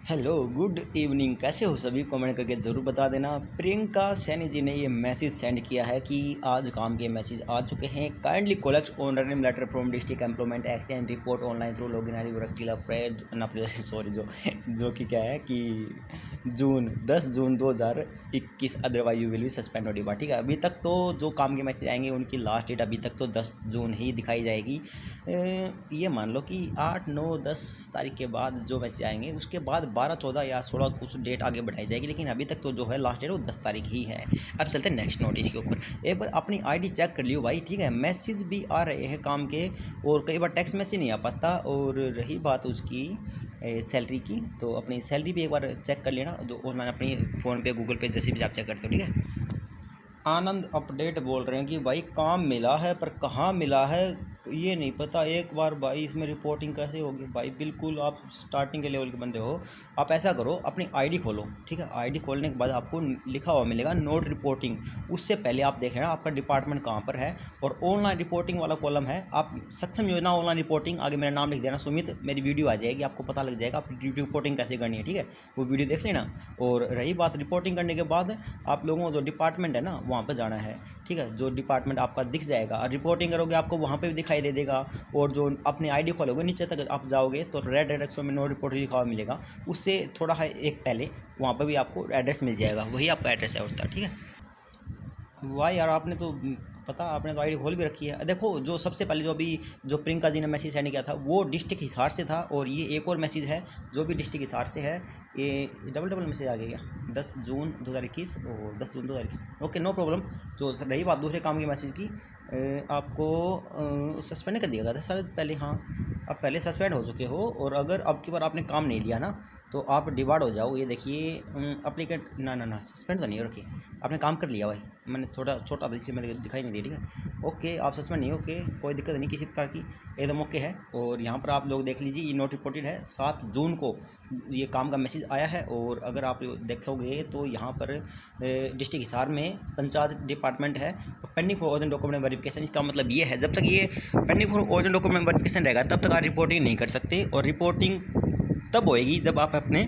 Hello good evening, कैसे हो सभी? कमेंट करके ज़रूर बता देना। प्रियंका सैनी जी ने ये मैसेज सेंड किया है कि आज काम के मैसेज आ चुके हैं। Kindly collect honour name letter from district employment exchange report online through login I work till April sorry जो कि क्या है कि 10 जून 2021 otherwise you will be suspend और डिबार। ठीक है, अभी तक तो जो काम के मैसेज आएंगे उनकी लास्ट डेट अभी तक तो 10 जून ही दिखाई जाएगी। ये मान लो कि 8, 9, 10 तारीख के बाद जो मैसेज आएंगे उसके बाद 12, 14 या 16 कुछ डेट आगे बढ़ाई जाएगी, लेकिन अभी तक तो जो है लास्ट डेट वो 10 तारीख ही है। अब चलते हैं नेक्स्ट नोटिस के ऊपर। एक बार अपनी आईडी चेक कर लियो भाई, ठीक है। मैसेज भी आ रहे हैं काम के और कई बार टेक्स्ट मैसेज नहीं आ पाता। और रही बात उसकी सैलरी की, तो अपनी सैलरी भी एक बार चेक कर लेना जो ऑनलाइन अपनी फ़ोन पे गूगल पे जैसे भी आप चेक करते हो, ठीक है। आनंद अपडेट बोल रहे हैं कि भाई काम मिला है पर कहाँ मिला है ये नहीं पता। एक बार भाई इसमें रिपोर्टिंग कैसे होगी भाई? बिल्कुल आप स्टार्टिंग के लेवल के बंदे हो। आप ऐसा करो, अपनी आईडी खोलो, ठीक है। आईडी खोलने के बाद आपको लिखा हुआ मिलेगा नोट रिपोर्टिंग। उससे पहले आप देख लेना आपका डिपार्टमेंट कहाँ पर है और ऑनलाइन रिपोर्टिंग वाला कॉलम है। आप सक्षम योजना ऑनलाइन रिपोर्टिंग, आगे मेरा नाम लिख देना सुमित, मेरी वीडियो आ जाएगी, आपको पता लग जाएगा आप रिपोर्टिंग कैसे करनी है, ठीक है। वो वीडियो देख लेना। और रही बात रिपोर्टिंग करने के बाद आप लोगों को जो डिपार्टमेंट है ना वहाँ पर जाना है, ठीक है। जो डिपार्टमेंट आपका दिख जाएगा और रिपोर्टिंग करोगे आपको वहाँ पे भी दिखाई दे देगा। और जो अपनी आईडी खोलोगे नीचे तक आप जाओगे तो रेड अक्षरों में नो रिपोर्ट लिखा हुआ मिलेगा। उससे थोड़ा है एक पहले वहाँ पर भी आपको एड्रेस मिल जाएगा, वही आपका एड्रेस है उसका, ठीक है। वाह यार, आपने तो पता, आपने तो आईडी खोल भी रखी है। देखो जो सबसे पहले जो प्रियंका जी ने मैसेज सेंड किया था वो डिस्ट्रिक्ट हिसार से था। और ये एक और मैसेज है जो भी डिस्ट्रिक्ट हिसार से है। ये डबल मैसेज आ गया 10 जून 2021 और 10 जून 2021। Okay, no problem. तो रही बात दूसरे काम के मैसेज की, आपको सस्पेंड कर दिया गया था शायद पहले। हाँ, आप पहले सस्पेंड हो चुके हो और अगर अब की बार आपने काम नहीं लिया ना तो आप डिबार्ड हो जाओ। ये देखिए अप्लीकेंट ना सस्पेंड तो नहीं हो रखी, आपने काम कर लिया भाई। मैंने थोड़ा छोटा था इसलिए मैंने दिखाई नहीं दी, ठीक है। ओके, आप सस्पेंड नहीं, ओके, कोई दिक्कत नहीं किसी प्रकार की, एकदम ओके है। और यहाँ पर आप लोग देख लीजिए ये नोट रिपोर्टेड है 7 जून को ये काम का मैसेज आया है। और अगर आप देखोगे तो यहाँ पर डिस्ट्रिक्ट हिसार में पंचायत डिपार्टमेंट है pending for original document verification. इसका मतलब ये है जब तक ये pending for original document verification रहेगा तब तक आप रिपोर्टिंग नहीं कर सकते। और रिपोर्टिंग तब होएगी जब आप अपने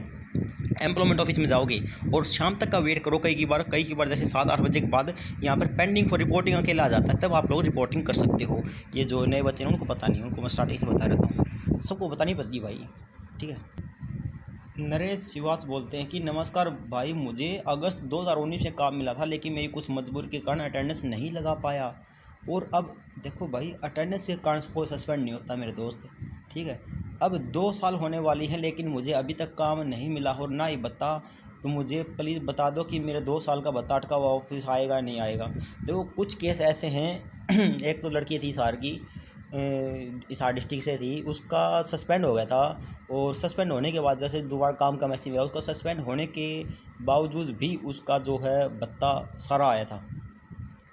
एम्प्लॉयमेंट ऑफिस में जाओगे और शाम तक का वेट करो। कई की बार जैसे 7-8 बजे के बाद यहाँ पर पेंडिंग फॉर रिपोर्टिंग अकेला आ जाता है, तब आप लोग रिपोर्टिंग कर सकते हो। ये जो नए बच्चे हैं उनको पता नहीं, उनको मैं स्टार्टिंग से बता रहता हूँ, सबको बतानी पड़ती भाई, ठीक है। नरेश श्रीवास बोलते हैं कि नमस्कार भाई, मुझे अगस्त 2019 में काम मिला था लेकिन मेरी कुछ मजबूरी के कारण अटेंडेंस नहीं लगा पाया। और अब देखो भाई, अटेंडेंस के कारण कोई सस्पेंड नहीं होता मेरे दोस्त, ठीक है। अब 2 साल होने वाली हैं लेकिन मुझे अभी तक काम नहीं मिला और ना ही बता। तो मुझे प्लीज़ बता दो कि मेरे 2 साल का भत्ता अटका हुआ वापस आएगा नहीं आएगा। देखो कुछ केस ऐसे हैं एक तो लड़की थी हिसार की, हिसार डिस्ट्रिक्ट से थी, उसका सस्पेंड हो गया था। और सस्पेंड होने के बाद जैसे दोबारा काम का मैसेज मिला, उसका सस्पेंड होने के बावजूद भी उसका जो है भत्ता सारा आया था।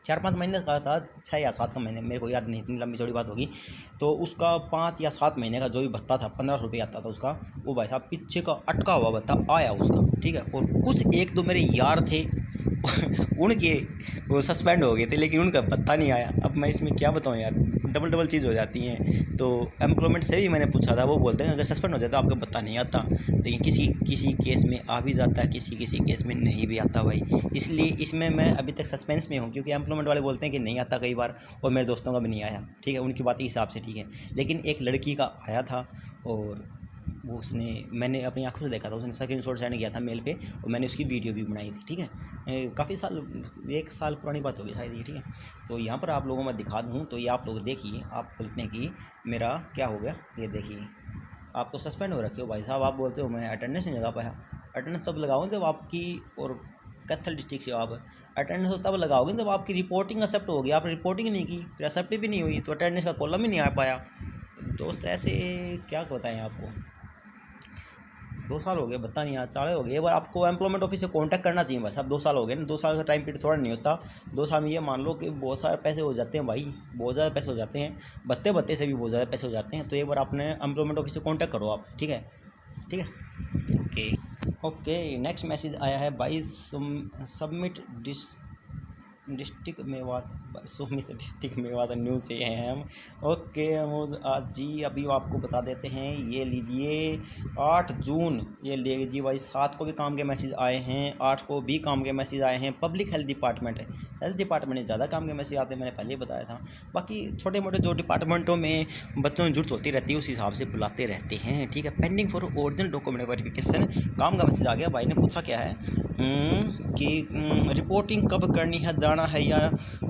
4-5 महीने का था, 6 या 7 का महीने, मेरे को याद नहीं, इतनी लंबी चौड़ी बात होगी। तो उसका 5 या 7 महीने का जो भी भत्ता था 1500 रुपये आता था उसका, वो भाई साहब पीछे का अटका हुआ भत्ता आया उसका, ठीक है। और कुछ 1-2 मेरे यार थे उनके वो सस्पेंड हो गए थे लेकिन उनका भत्ता नहीं आया। अब मैं इसमें क्या बताऊँ यार, डबल चीज़ हो जाती हैं। तो एम्प्लॉयमेंट से भी मैंने पूछा था, वो बोलते हैं अगर सस्पेंड हो जाता है आपका भत्ता नहीं आता, लेकिन किसी केस में आ भी जाता है, किसी केस में नहीं भी आता भाई। इसलिए इसमें मैं अभी तक सस्पेंस में हूँ क्योंकि एम्प्लॉयमेंट वाले बोलते हैं कि नहीं आता कई बार, और मेरे दोस्तों का भी नहीं आया, ठीक है, उनकी बात के हिसाब से, ठीक है। लेकिन एक लड़की का आया था और वो मैंने अपनी आंखों से देखा था, उसने स्क्रीनशॉट सेंड किया था मेल पे और मैंने उसकी वीडियो भी बनाई थी, ठीक है। काफ़ी साल, 1 साल पुरानी बात होगी शायद ये, ठीक है। तो यहाँ पर आप लोगों को मैं दिखा दूँ तो ये आप लोग देखिए, आप बोलते हैं कि मेरा क्या हो गया, ये देखिए आपको सस्पेंड हो रखे हो भाई साहब। आप बोलते हो मैं अटेंडेंस नहीं लगा पाया। अटेंडेंस तब लगाऊँ जब आपकी, और कैथल डिस्ट्रिक्ट से आप अटेंडेंस तो तब लगाओगे जब आपकी रिपोर्टिंग एक्सेप्ट होगी। आपने रिपोर्टिंग नहीं की, फिर एक्सेप्ट भी नहीं हुई तो अटेंडेंस का कॉलम ही नहीं आ पाया। दोस्त ऐसे क्या बताएं आपको, 2 साल हो गए, बता नहीं यार, 4 हो गए। एक बार आपको एम्प्लॉयमेंट ऑफिस से कांटेक्ट करना चाहिए बस। अब 2 साल हो गए ना, 2 साल का टाइम पीरियड थोड़ा नहीं होता। 2 साल में ये मान लो कि बहुत सारे पैसे हो जाते हैं भाई, बहुत ज़्यादा पैसे हो जाते हैं, भत्ते से भी बहुत ज़्यादा पैसे हो जाते हैं। तो एक बार आपने एम्प्लॉयमेंट ऑफिस से कॉन्टैक्ट करो आप, ठीक है, ठीक है। ओके, नेक्स्ट मैसेज आया है भाई, submit district Mewat Sumit district Mewat new से हैं हम। ओके हम आज जी अभी आपको बता देते हैं, ये लीजिए 8 जून, ये लीजिए भाई 7 को भी काम के मैसेज आए हैं, 8 को भी काम के मैसेज आए हैं। पब्लिक हेल्थ डिपार्टमेंट है, हेल्थ डिपार्टमेंट में ज़्यादा काम के मैसेज आते हैं, मैंने पहले ही बताया था। बाकी छोटे मोटे जो डिपार्टमेंटों में बच्चों की जरूरत होती रहती है उस हिसाब से बुलाते रहते हैं, ठीक है। Pending for original document verification, काम का मैसेज आ गया। भाई ने पूछा क्या है कि रिपोर्टिंग कब करनी है, जाना है या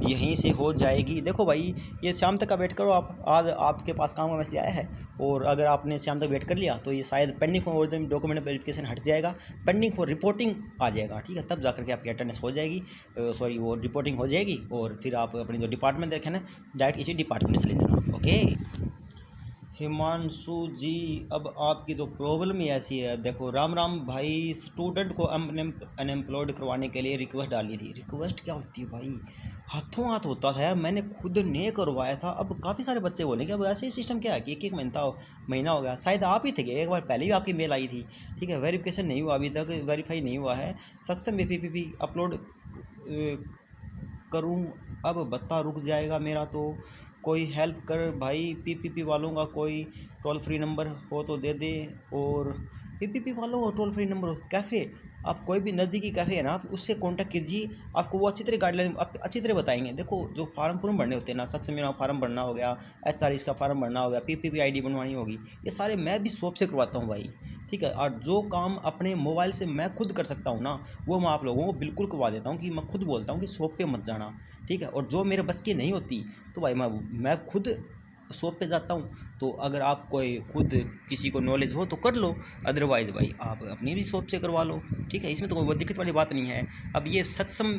यहीं से हो जाएगी। देखो भाई ये शाम तक का वेट करो आप, आज आपके पास काम का मैसेज आया है और अगर आपने शाम तक वेट कर लिया तो ये शायद pending for original document verification हट जाएगा, पेंडिंग फॉर रिपोर्टिंग आ जाएगा, ठीक है। तब जा करके आपकी अटेंडेंस हो जाएगी, सॉरी वो रिपोर्टिंग हो जाएगी और फिर आप अपनी जो डिपार्टमेंट देखें ना डायरेक्ट इसी डिपार्टमेंट में चले जाना। ओके हिमांशु जी, अब आपकी तो प्रॉब्लम ही ऐसी है। देखो राम राम भाई, स्टूडेंट को अनएम्प्लॉयड करवाने के लिए रिक्वेस्ट डाली थी। रिक्वेस्ट क्या होती है भाई, हाथों हाथ होता था यार, मैंने खुद ने करवाया था। अब काफ़ी सारे बच्चे बोले कि अब ऐसे ही सिस्टम क्या है कि एक महीना हो गया। शायद आप ही थे, एक बार पहले भी आपकी मेल आई थी, ठीक है। वेरिफिकेशन नहीं हुआ, अभी तक वेरीफाई नहीं हुआ है। सक्षम PPP अपलोड करूं, अब बता रुक जाएगा मेरा तो। कोई हेल्प कर भाई, PPP वालों का कोई टोल फ्री नंबर हो तो दे दे। और PPP वालों का टोल फ्री नंबर, कैफ़े, आप कोई भी नज़दीकी कैफ़े है ना, आप उससे कांटेक्ट कीजिए, आपको वो अच्छी तरह गाइडलाइन आप अच्छी तरह बताएंगे। देखो जो फार्म भरने होते हैं ना, सक्षम योजना फार्म भरना हो गया, HRS का फार्म भरना हो गया, PPP ID बनवानी होगी, ये सारे मैं भी शॉप से करवाता हूँ भाई, ठीक है। और जो काम अपने मोबाइल से मैं खुद कर सकता हूँ ना, वो मैं आप लोगों को बिल्कुल करवा देता हूँ, कि मैं खुद बोलता हूँ कि शॉप पे मत जाना, ठीक है। और जो मेरे बस की नहीं होती तो भाई मैं खुद शॉप पे जाता हूँ। तो अगर आप कोई खुद किसी को नॉलेज हो तो कर लो, अदरवाइज़ भाई आप अपनी भी शॉप से करवा लो, ठीक है। इसमें तो कोई दिक्कत वाली बात नहीं है। अब ये सक्षम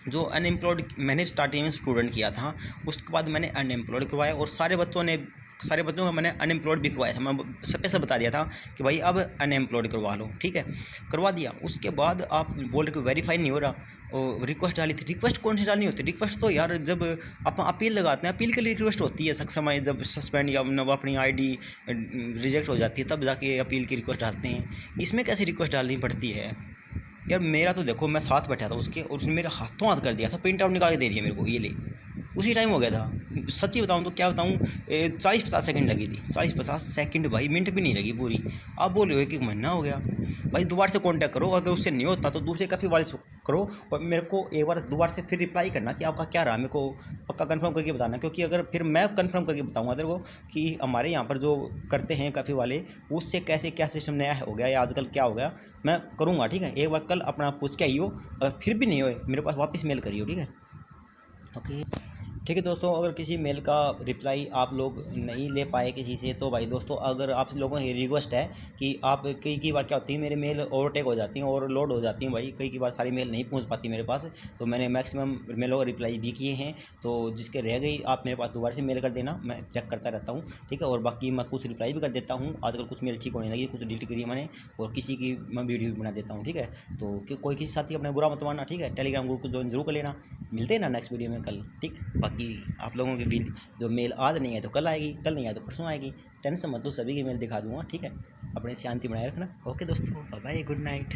जो अनएम्प्लॉयड मैंने स्टार्टिंग में स्टूडेंट किया था, उसके बाद मैंने अनएम्प्लॉयड करवाया और सारे बच्चों का मैंने अनएम्प्लॉयड भी करवाया था। मैं सब पे सब बता दिया था कि भाई अब अनएम्प्लॉयड करवा लो, ठीक है। करवा दिया, उसके बाद आप बोल रहे कि वेरीफाई नहीं हो रहा, और रिक्वेस्ट डाली थी। रिक्वेस्ट कौन सी डालनी होती है? रिक्वेस्ट तो यार जब आप अपील लगाते हैं, अपील के लिए रिक्वेस्ट होती है। सक्षम जब सस्पेंड या अपनी ID रिजेक्ट हो जाती है तब जाके अपील की रिक्वेस्ट डालते हैं। इसमें कैसी रिक्वेस्ट डालनी पड़ती है यार? मेरा तो देखो मैं साथ बैठा था उसके और उसने मेरे हाथों हाथ कर दिया था, प्रिंट आउट निकाल के दे दिया मेरे को, ये ले, उसी टाइम हो गया था। सच्ची बताऊँ तो क्या बताऊँ, 40-50 सेकंड लगी थी, 40-50 सेकंड भाई, मिनट भी नहीं लगी पूरी। आप बोल रहे हो कि 1 महीना हो गया भाई, दोबारा से कांटेक्ट करो, अगर उससे नहीं होता तो दूसरे काफ़ी वाले से करो और मेरे को एक बार दोबारा से फिर रिप्लाई करना कि आपका क्या रहा, मेरे को पक्का कंफर्म करके बताना। क्योंकि अगर फिर मैं कंफर्म करके बताऊँगा तेरे को कि हमारे यहाँ पर जो करते हैं काफ़ी वाले, उससे कैसे क्या सिस्टम नया हो गया या आजकल क्या हो गया, मैं करूँगा, ठीक है। एक बार कल अपना पूछ के आइयो, अगर फिर भी नहीं होए मेरे पास वापस मेल करियो, ठीक है। ओके ठीक है दोस्तों, अगर किसी मेल का रिप्लाई आप लोग नहीं ले पाए किसी से, तो भाई दोस्तों अगर आप लोगों की रिक्वेस्ट है कि आप कई बार क्या होती है, मेरे मेल ओवरटेक हो जाती हैं, ओवरलोड हो जाती हैं भाई, कई बार सारी मेल नहीं पहुंच पाती मेरे पास, तो मैंने मैक्सिमम मेलों का रिप्लाई भी किए हैं। तो जिसके रह गई आप मेरे पास दोबारा से मेल कर देना, मैं चेक करता रहता हूँ, ठीक है। और बाकी मैं कुछ रिप्लाई भी कर देता हूँ, आजकल कुछ मेल ठीक होने लगी, कुछ डिलीट करी मैंने, और किसी की मैं वीडियो भी बना देता हूँ, ठीक है। तो कोई किसी साथी अपना बुरा मत मानना, ठीक है। टेलीग्राम ग्रुप को ज्वाइन जरूर कर लेना। मिलते हैं ना नेक्स्ट वीडियो में कल, ठीक। बाकी आप लोगों की जो मेल आज नहीं है तो कल आएगी, कल नहीं आए तो परसों आएगी, टेंशन मत लो, सभी की मेल दिखा दूंगा, ठीक है। अपनी शांति बनाए रखना। ओके दोस्तों, बाय बाय, गुड नाइट।